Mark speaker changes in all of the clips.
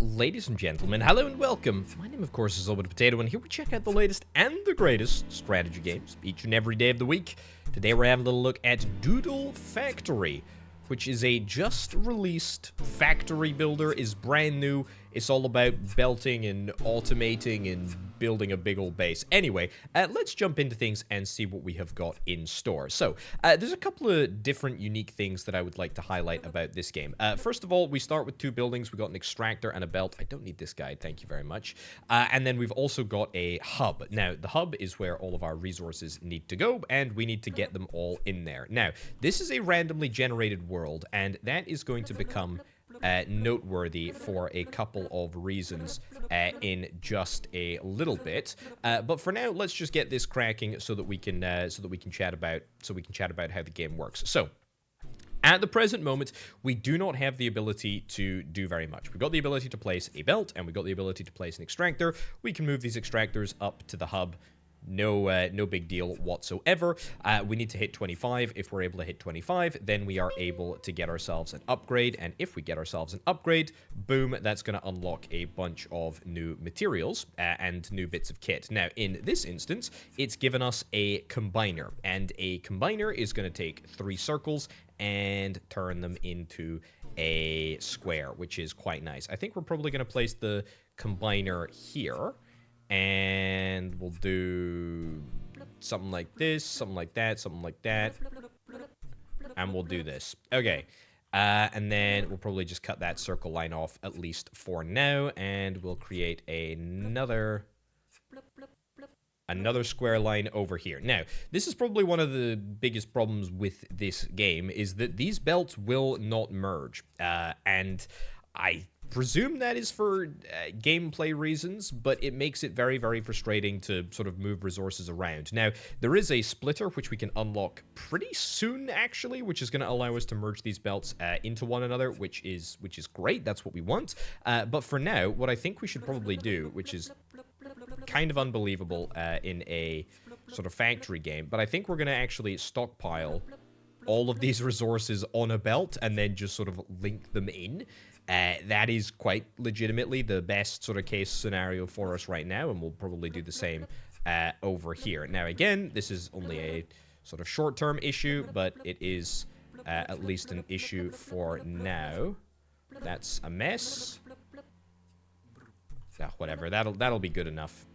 Speaker 1: Ladies and gentlemen, hello and welcome. My name, of course, is Orbital Potato, and here we check out the latest and the greatest strategy games each and every day of the week. Today we're having a little look at Doodle Factory, which is a just-released factory builder, is brand new. It's all about belting and automating and building a big old base. Anyway, let's jump into things and see what we have got in store. So, there's a couple of different unique things that I would like to highlight about this game. First of all, we start with two buildings. We've got an extractor and a belt. I don't need this guide, thank you very much. And then we've also got a hub. Now, the hub is where all of our resources need to go, and we need to get them all in there. Now, this is a randomly generated world, and that is going to become noteworthy for a couple of reasons in just a little bit. But for now, let's just get this cracking so that we can chat about how the game works. So, at the present moment, we do not have the ability to do very much. We've got the ability to place a belt, and we've got the ability to place an extractor. We can move these extractors up to the hub. No big deal whatsoever. We need to hit 25. If we're able to hit 25, then we are able to get ourselves an upgrade. And if we get ourselves an upgrade, boom, that's going to unlock a bunch of new materials and new bits of kit. Now, in this instance, it's given us a combiner. And a combiner is going to take 3 circles and turn them into a square, which is quite nice. I think we're probably going to place the combiner here. And we'll do something like this, something like that, something like that. And we'll do this. Okay. And then we'll probably just cut that circle line off, at least for now. And we'll create another square line over here. Now, this is probably one of the biggest problems with this game, is that these belts will not merge. And I presume that is for gameplay reasons, but it makes it very, very frustrating to sort of move resources around. Now, there is a splitter, which we can unlock pretty soon, actually, which is going to allow us to merge these belts into one another, which is great. That's what we want. But for now, what I think we should probably do, which is kind of unbelievable in a sort of factory game, but I think we're going to actually stockpile all of these resources on a belt and then just sort of link them in. That is quite legitimately the best sort of case scenario for us right now, and we'll probably do the same over here. Now, again, this is only a sort of short-term issue, but it is at least an issue for now. That's a mess. Whatever, that'll be good enough.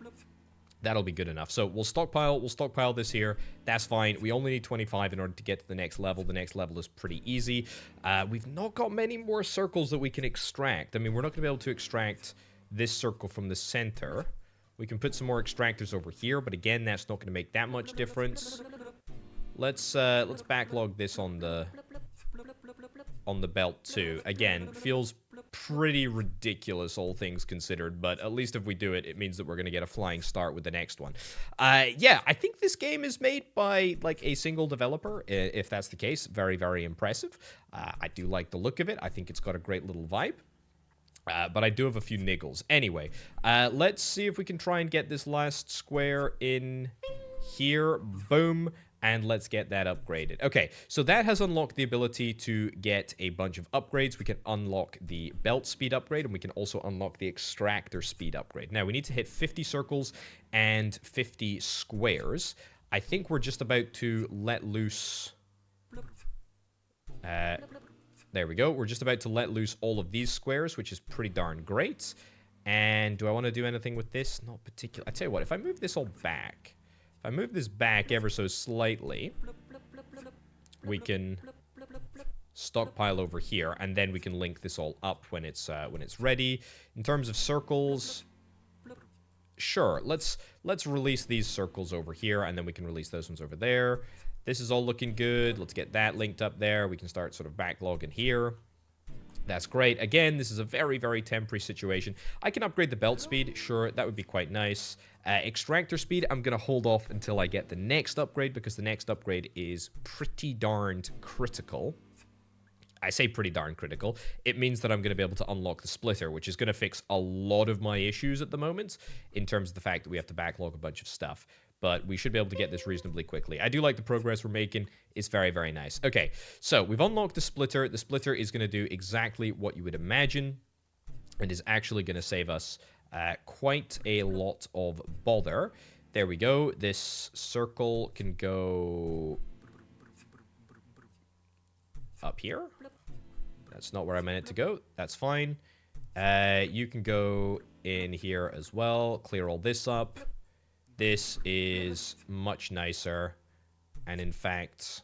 Speaker 1: That'll be good enough. So we'll stockpile this here. That's fine. We only need 25 in order to get to the next level. The next level is pretty easy. We've not got many more circles that we can extract. I mean, we're not going to be able to extract this circle from the center. We can put some more extractors over here, but again, that's not going to make that much difference. Let's backlog this on the belt too. Again, feels pretty ridiculous, all things considered, but at least if we do it, it means that we're going to get a flying start with the next one. Yeah, I think this game is made by, like, a single developer. If that's the case, very, very impressive. I do like the look of it. I think it's got a great little vibe. But I do have a few niggles. Anyway, let's see if we can try and get this last square in here. Boom. And let's get that upgraded. Okay, so that has unlocked the ability to get a bunch of upgrades. We can unlock the belt speed upgrade, and we can also unlock the extractor speed upgrade. Now, we need to hit 50 circles and 50 squares. I think we're just about to let loose... there we go. We're just about to let loose all of these squares, which is pretty darn great. And do I want to do anything with this? Not particularly. I tell you what, if I move this all back... If I move this back ever so slightly, we can stockpile over here, and then we can link this all up when it's ready. In terms of circles, sure, let's release these circles over here, and then we can release those ones over there. This is all looking good. Let's get that linked up there. We can start sort of backlogging here. That's great. Again, this is a very, very temporary situation. I can upgrade the belt speed. Sure, that would be quite nice. Extractor speed, I'm going to hold off until I get the next upgrade, because the next upgrade is pretty darned critical. I say pretty darn critical. It means that I'm going to be able to unlock the splitter, which is going to fix a lot of my issues at the moment, in terms of the fact that we have to backlog a bunch of stuff. But we should be able to get this reasonably quickly. I do like the progress we're making. It's very, very nice. Okay, so we've unlocked the splitter. The splitter is going to do exactly what you would imagine. It is actually going to save us quite a lot of bother. There we go. This circle can go up here. That's not where I meant it to go. That's fine. You can go in here as well. Clear all this up. This is much nicer. And in fact,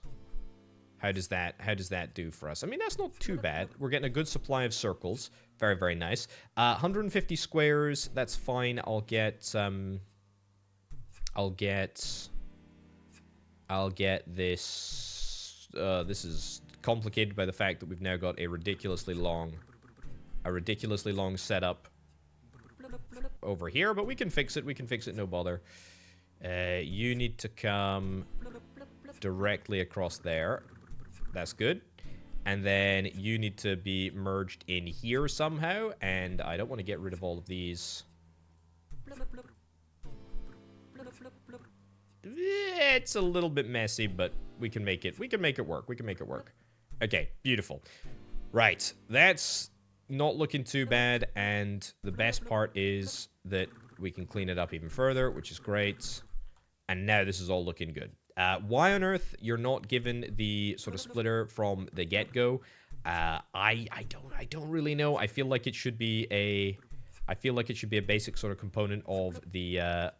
Speaker 1: how does that do for us? I mean, that's not too bad. We're getting a good supply of circles. Very, very nice. 150 squares. That's fine. I'll get this. This is complicated by the fact that we've now got a ridiculously long setup over here, but we can fix it. We can fix it, no bother. You need to come directly across there. That's good. And then you need to be merged in here somehow, and I don't want to get rid of all of these. It's a little bit messy, but we can make it work. We can make it work. Okay, beautiful. Right, that's not looking too bad, and the best part is that we can clean it up even further, which is great. And now this is all looking good. Why on earth you're not given the sort of splitter from the get-go? I don't really know. I feel like it should be a basic sort of component of the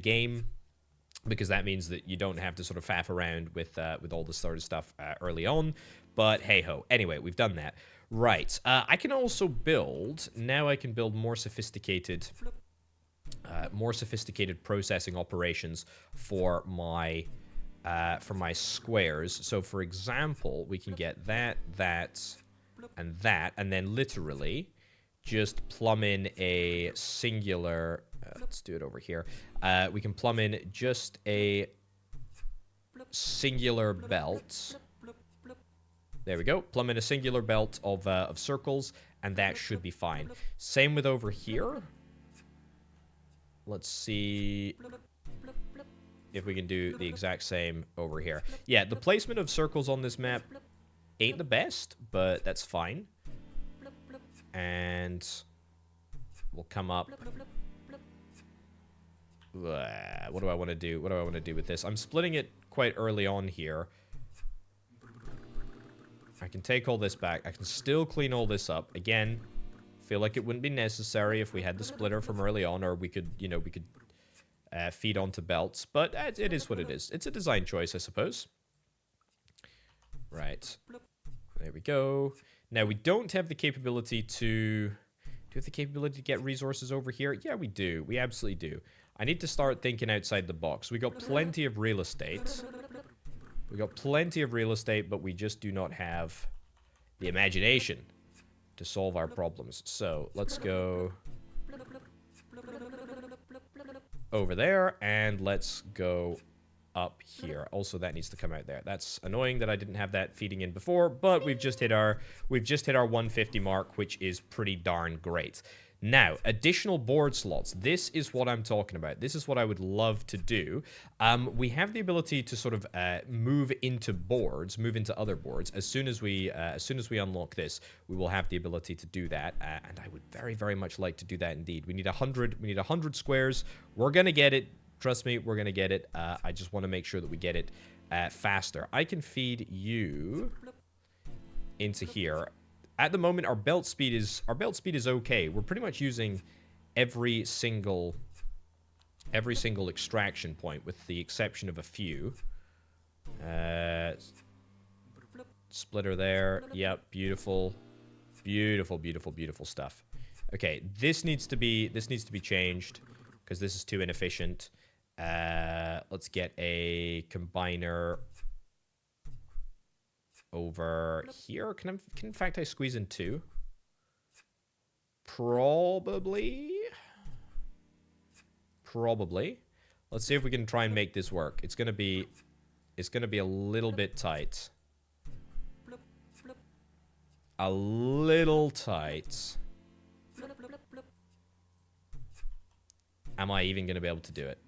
Speaker 1: game, because that means that you don't have to sort of faff around with all this sort of stuff early on. But hey ho. Anyway, we've done that. Right. I can also build. Now I can build more sophisticated processing operations for my squares. So for example, we can get that, and then literally just plumb in a singular. Let's do it over here. We can plumb in just a singular belt. There we go. Plumb in a singular belt of circles, and that should be fine. Same with over here. Let's see if we can do the exact same over here. Yeah, the placement of circles on this map ain't the best, but that's fine. And we'll come up. What do I want to do? What do I want to do with this? I'm splitting it quite early on here. I can take all this back. I can still clean all this up. Again, feel like it wouldn't be necessary if we had the splitter from early on, or we could, feed onto belts. But it is what it is. It's a design choice, I suppose. Right. There we go. Now, we don't have the capability to... Do we have the capability to get resources over here? Yeah, we do. We absolutely do. I need to start thinking outside the box. We got plenty of real estate. We got plenty of real estate, but we just do not have the imagination to solve our problems. So, let's go over there, and let's go up here. Also, that needs to come out there. That's annoying that I didn't have that feeding in before, but we've just hit our 150 mark, which is pretty darn great. Now, additional board slots. This is what I'm talking about. This is what I would love to do. We have the ability to sort of move into other boards. As soon as we unlock this, we will have the ability to do that. And I would very, very much like to do that indeed. We need 100. We need 100 squares. We're gonna get it. Trust me, we're gonna get it. I just want to make sure that we get it faster. I can feed you into here. At the moment, our belt speed is okay. We're pretty much using every single extraction point, with the exception of a few. Splitter there. Yep, beautiful, beautiful, beautiful, beautiful stuff. Okay, this needs to be changed because this is too inefficient. Let's get a combiner over here. Can in fact I squeeze in two? Probably. Let's see if we can try and make this work. It's gonna be a little bit tight. A little tight. Am I even gonna be able to do it?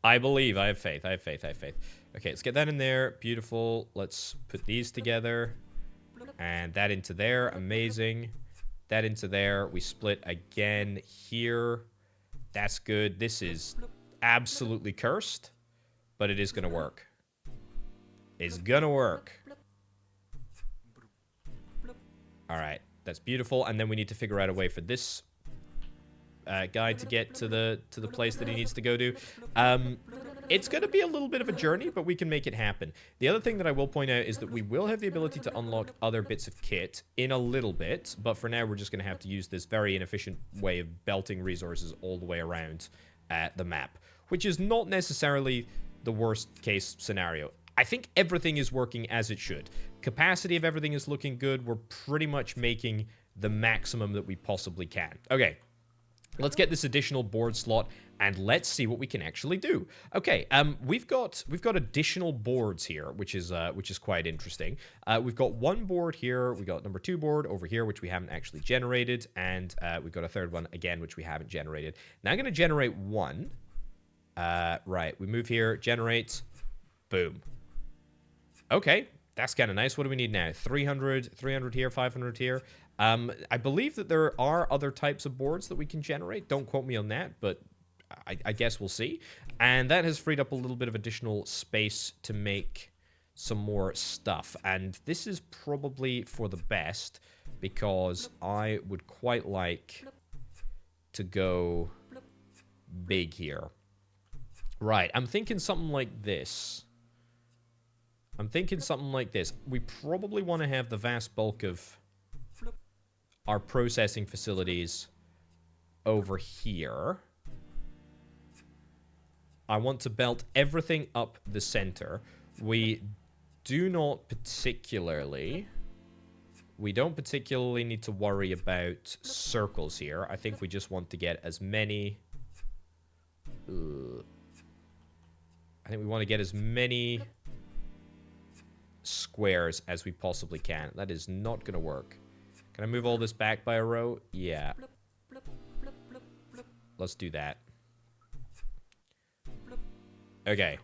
Speaker 1: I believe. I have faith. I have faith. I have faith. Okay, let's get that in there. Beautiful. Let's put these together. And that into there. Amazing. that into there. We split again here. That's good. This is absolutely cursed, but it is going to work. It's going to work. All right. That's beautiful. And then we need to figure out a way for this guy to get to the place that he needs to go to. It's going to be a little bit of a journey, but we can make it happen. The other thing that I will point out is that we will have the ability to unlock other bits of kit in a little bit, but for now we're just going to have to use this very inefficient way of belting resources all the way around the map, which is not necessarily the worst case scenario. I think everything is working as it should. Capacity of everything is looking good. We're pretty much making the maximum that we possibly can. Okay. Let's get this additional board slot and let's see what we can actually do. Okay, we've got additional boards here, which is quite interesting. We've got one board here, we got number 2 board over here, which we haven't actually generated, and we've got a third one again, which we haven't generated. Now I'm gonna generate one. Right, we move here, generate, boom. Okay, that's kind of nice. What do we need now? 300 here, 500 here. I believe that there are other types of boards that we can generate. Don't quote me on that, but I guess we'll see. And that has freed up a little bit of additional space to make some more stuff. And this is probably for the best, because I would quite like to go big here. Right, I'm thinking something like this. We probably want to have the vast bulk of our processing facilities over here. I want to belt everything up the center. We don't particularly need to worry about circles here. I think we just want to get as many... I think we want to get as many squares as we possibly can. That is not going to work. Can I move all this back by a row? Yeah. Let's do that. Okay.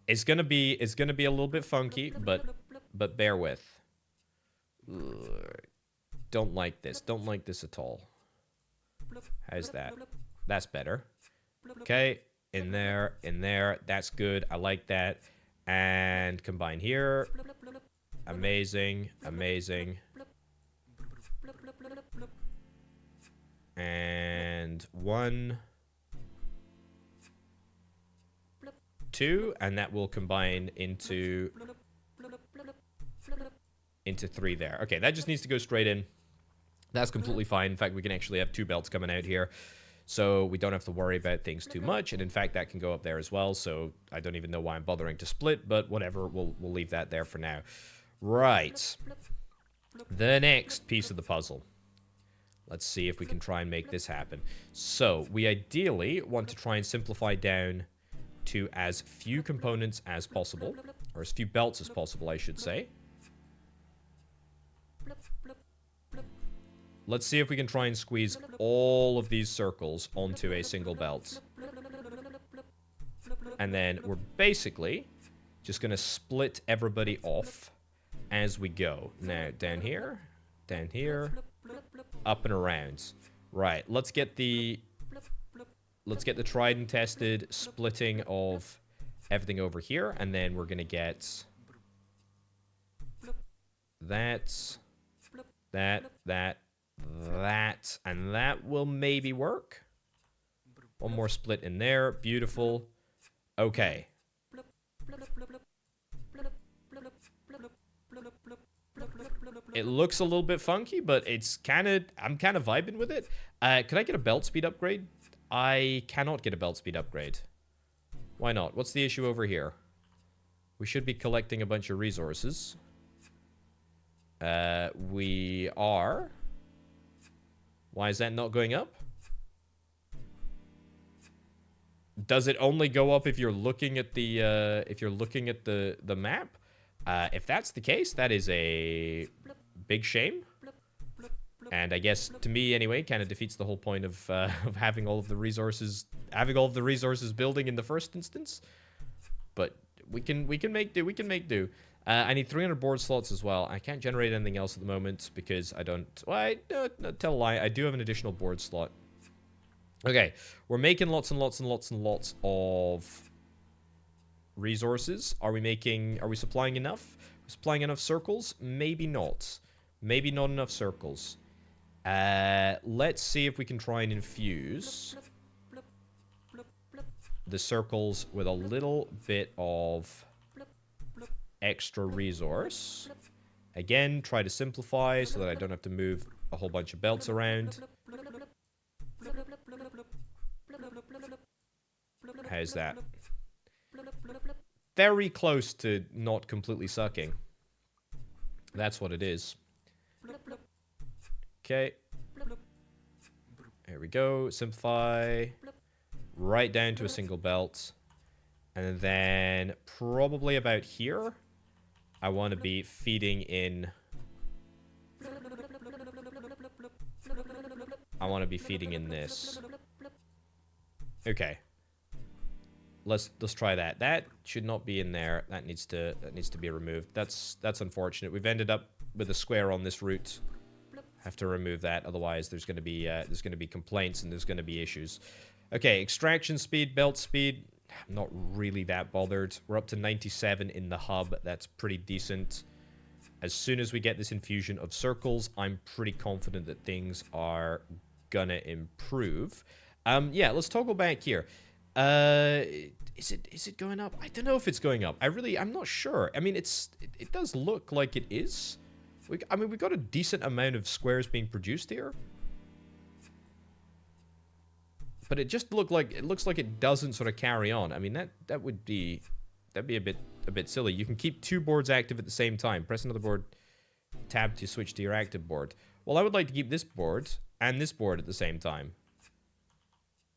Speaker 1: It's gonna be a little bit funky, but bear with. Don't like this. Don't like this at all. How's that? That's better. Okay. In there. That's good. I like that. And combine here. Amazing. And 1, 2, and that will combine into 3 there. Okay, that just needs to go straight in. That's completely fine. In fact, we can actually have 2 belts coming out here, so we don't have to worry about things too much. And in fact, that can go up there as well. So I don't even know why I'm bothering to split, but whatever. We'll leave that there for now. Right. The next piece of the puzzle. Let's see if we can try and make this happen. So, we ideally want to try and simplify down to as few components as possible. Or as few belts as possible, I should say. Let's see if we can try and squeeze all of these circles onto a single belt. And then we're basically just going to split everybody off as we go. Now, down here, up and around. Right, let's get the tried and tested splitting of everything over here, and then we're gonna get that, and that will maybe work. One more split in there, beautiful. Okay. It looks a little bit funky, but I'm kind of vibing with it. Could I get a belt speed upgrade? I cannot get a belt speed upgrade. Why not? What's the issue over here? We should be collecting a bunch of resources. We are. Why is that not going up? Does it only go up if you're looking at the map? If that's the case, that is a big shame. And I guess, to me anyway, kind of defeats the whole point of having all of the resources building in the first instance. But we can make do. I need 300 board slots as well. I can't generate anything else at the moment because I don't... Well, no, tell a lie. I do have an additional board slot. Okay, we're making lots and lots and lots and lots of resources. Are we supplying enough? Supplying enough circles? Maybe not. Maybe not enough circles. Let's see if we can try and infuse the circles with a little bit of extra resource. Again, try to simplify so that I don't have to move a whole bunch of belts around. How's that? Very close to not completely sucking. That's what it is. Okay. There we go. Simplify. Right down to a single belt. And then probably about here, I want to be feeding in... I want to be feeding in this. Okay. Let's try that. That should not be in there. That needs to be removed. That's unfortunate. We've ended up with a square on this route. Have to remove that, otherwise there's going to be complaints and there's going to be issues. Okay, extraction speed, belt speed. I'm not really that bothered. We're up to 97 in the hub. That's pretty decent. As soon as we get this infusion of circles, I'm pretty confident that things are gonna improve. Yeah, let's toggle back here. Is it going up? I don't know if it's going up. I'm not sure. I mean, it does look like it is. I mean, we've got a decent amount of squares being produced here. But it just looks like it doesn't sort of carry on. I mean, that'd be a bit silly. You can keep 2 boards active at the same time. Press another board tab to switch to your active board. Well, I would like to keep this board and this board at the same time.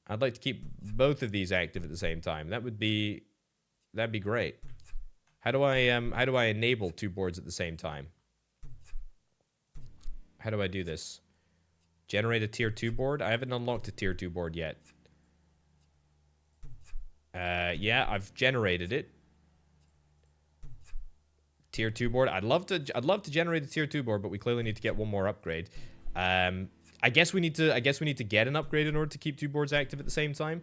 Speaker 1: I'd like to keep both of these active at the same time. That'd be great. How do I enable 2 boards at the same time? How do I do this? Generate a tier 2 board? I haven't unlocked a tier 2 board yet. Yeah, I've generated it. Tier 2 board. I'd love to generate a tier 2 board, but we clearly need to get one more upgrade. I guess we need to get an upgrade in order to keep 2 boards active at the same time.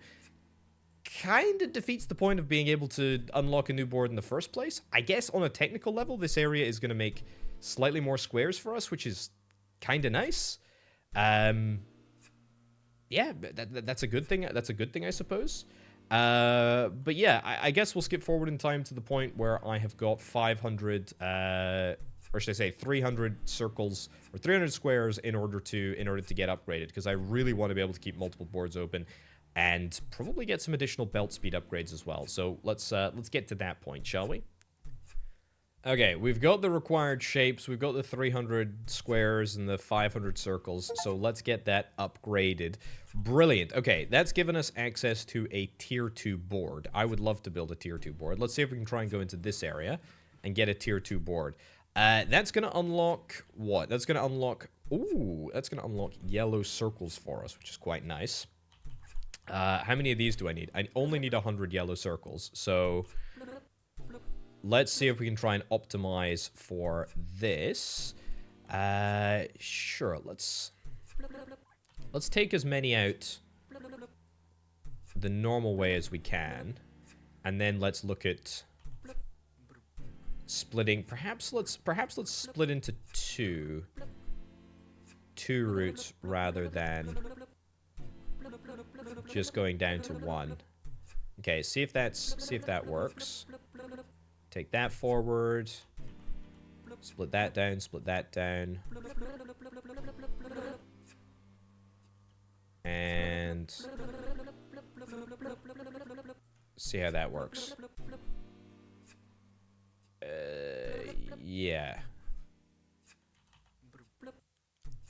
Speaker 1: Kind of defeats the point of being able to unlock a new board in the first place. I guess on a technical level, this area is going to make slightly more squares for us, which is kind of nice. Yeah, that's a good thing. That's a good thing, I suppose. But yeah, I guess we'll skip forward in time to the point where I have got 500, or should I say 300 circles or 300 squares in order to get upgraded, because I really want to be able to keep multiple boards open and probably get some additional belt speed upgrades as well. So let's get to that point, shall we? Okay, we've got the required shapes, we've got the 300 squares and the 500 circles, so let's get that upgraded. Brilliant. Okay, that's given us access to a tier 2 board. I would love to build a tier 2 board. Let's see if we can try and go into this area and get a tier 2 board. That's going to unlock what? That's going to unlock... Ooh, that's going to unlock yellow circles for us, which is quite nice. How many of these do I need? I only need 100 yellow circles, so... Let's see if we can try and optimize for this. Sure, let's take as many out the normal way as we can, and then let's look at splitting. Perhaps let's split into two routes rather than just going down to one. Okay, see if that works. Take that forward. Split that down, split that down. And see how that works. Yeah.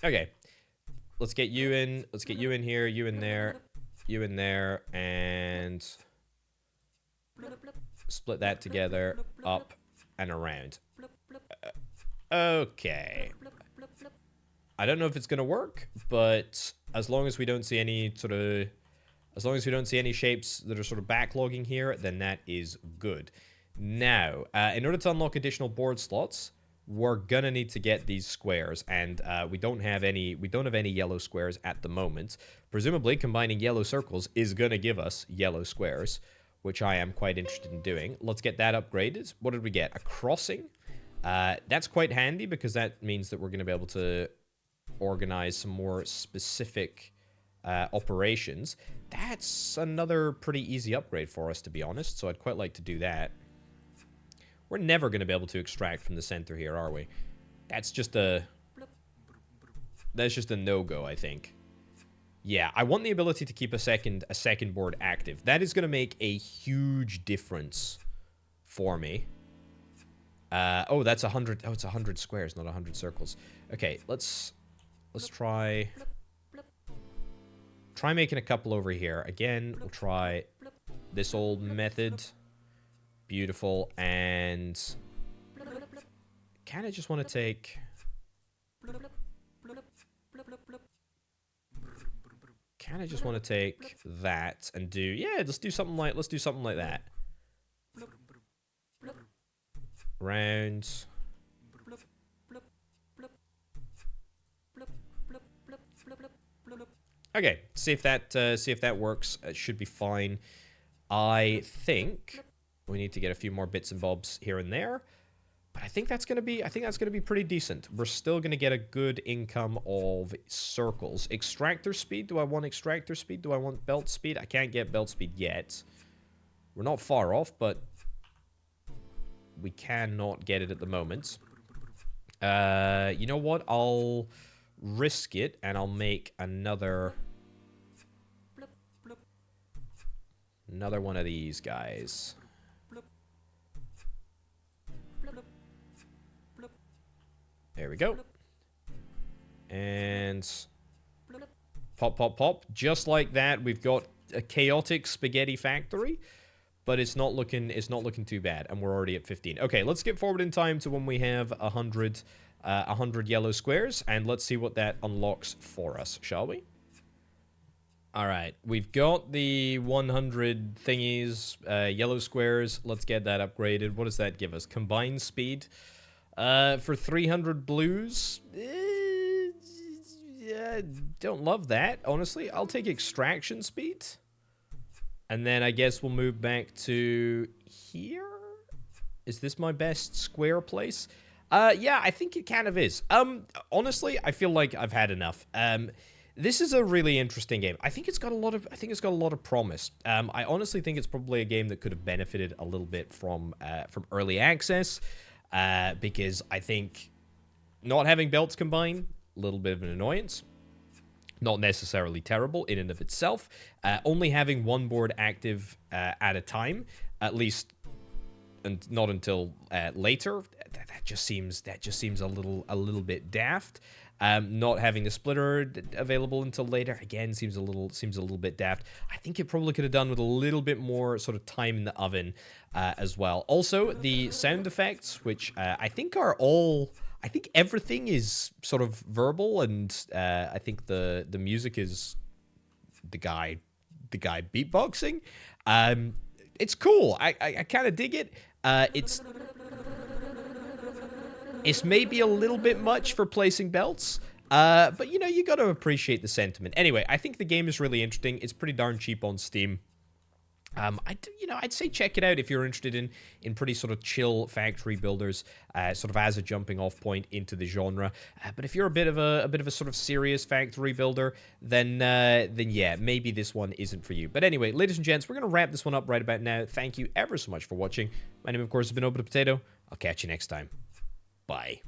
Speaker 1: Okay. Let's get you in. Let's get you in here, you in there, you in there, and split that together, up and around. Okay. I don't know if it's gonna work, but as long as we don't see any shapes that are sort of backlogging here, then that is good. Now, in order to unlock additional board slots, we're gonna need to get these squares, and we don't have any yellow squares at the moment. Presumably, combining yellow circles is gonna give us yellow squares, which I am quite interested in doing. Let's get that upgraded. What did we get? A crossing. That's quite handy because that means that we're gonna be able to organize some more specific operations. That's another pretty easy upgrade for us, to be honest, so I'd quite like to do that. We're never going to be able to extract from the center here, are we? That's just a no-go, I think. Yeah, I want the ability to keep a second board active. That is going to make a huge difference for me. Oh, that's 100. Oh, it's 100 squares, not 100 circles. Okay, let's try making a couple over here. Again, we'll try this old method. Beautiful, and kind of just want to take... Kind of just want to take that and do... Yeah, let's do something like that. Round. Okay, see if that works. It should be fine. I think we need to get a few more bits and bobs here and there, but I think that's gonna be pretty decent. We're still gonna get a good income of circles. Extractor speed. Do I want extractor speed? Do I want belt speed? I can't get belt speed yet. We're not far off, but we cannot get it at the moment. You know what? I'll risk it, and I'll make another one of these guys. There we go. And pop, pop, pop. Just like that, we've got a chaotic spaghetti factory, but it's not looking too bad, and we're already at 15. Okay, let's get forward in time to when we have 100 yellow squares, and let's see what that unlocks for us, shall we? All right, we've got the 100 thingies, yellow squares. Let's get that upgraded. What does that give us? Combined speed. For 300 blues, yeah, don't love that, honestly. I'll take extraction speed. And then I guess we'll move back to here. Is this my best square place? Yeah, I think it kind of is. Honestly, I feel like I've had enough. This is a really interesting game. I think it's got a lot of promise. I honestly think it's probably a game that could have benefited a little bit from early access. Because I think not having belts combined, a little bit of an annoyance. Not necessarily terrible in and of itself. Only having one board active at a time, at least, and not until later. That just seems a little bit daft. Not having the splitter available until later, again, seems a little bit daft. I think it probably could have done with a little bit more sort of time in the oven as well. Also, the sound effects, which I think are all... I think everything is sort of verbal, and I think the music is the guy beatboxing. It's cool. I kind of dig it. It's maybe a little bit much for placing belts, but you know, you got to appreciate the sentiment. Anyway, I think the game is really interesting. It's pretty darn cheap on Steam. I'd say check it out if you're interested in pretty sort of chill factory builders, sort of as a jumping off point into the genre. But if you're a bit of a sort of serious factory builder, then yeah, maybe this one isn't for you. But anyway, ladies and gents, we're gonna wrap this one up right about now. Thank you ever so much for watching. My name, of course, has been Orbital Potato. I'll catch you next time. Bye.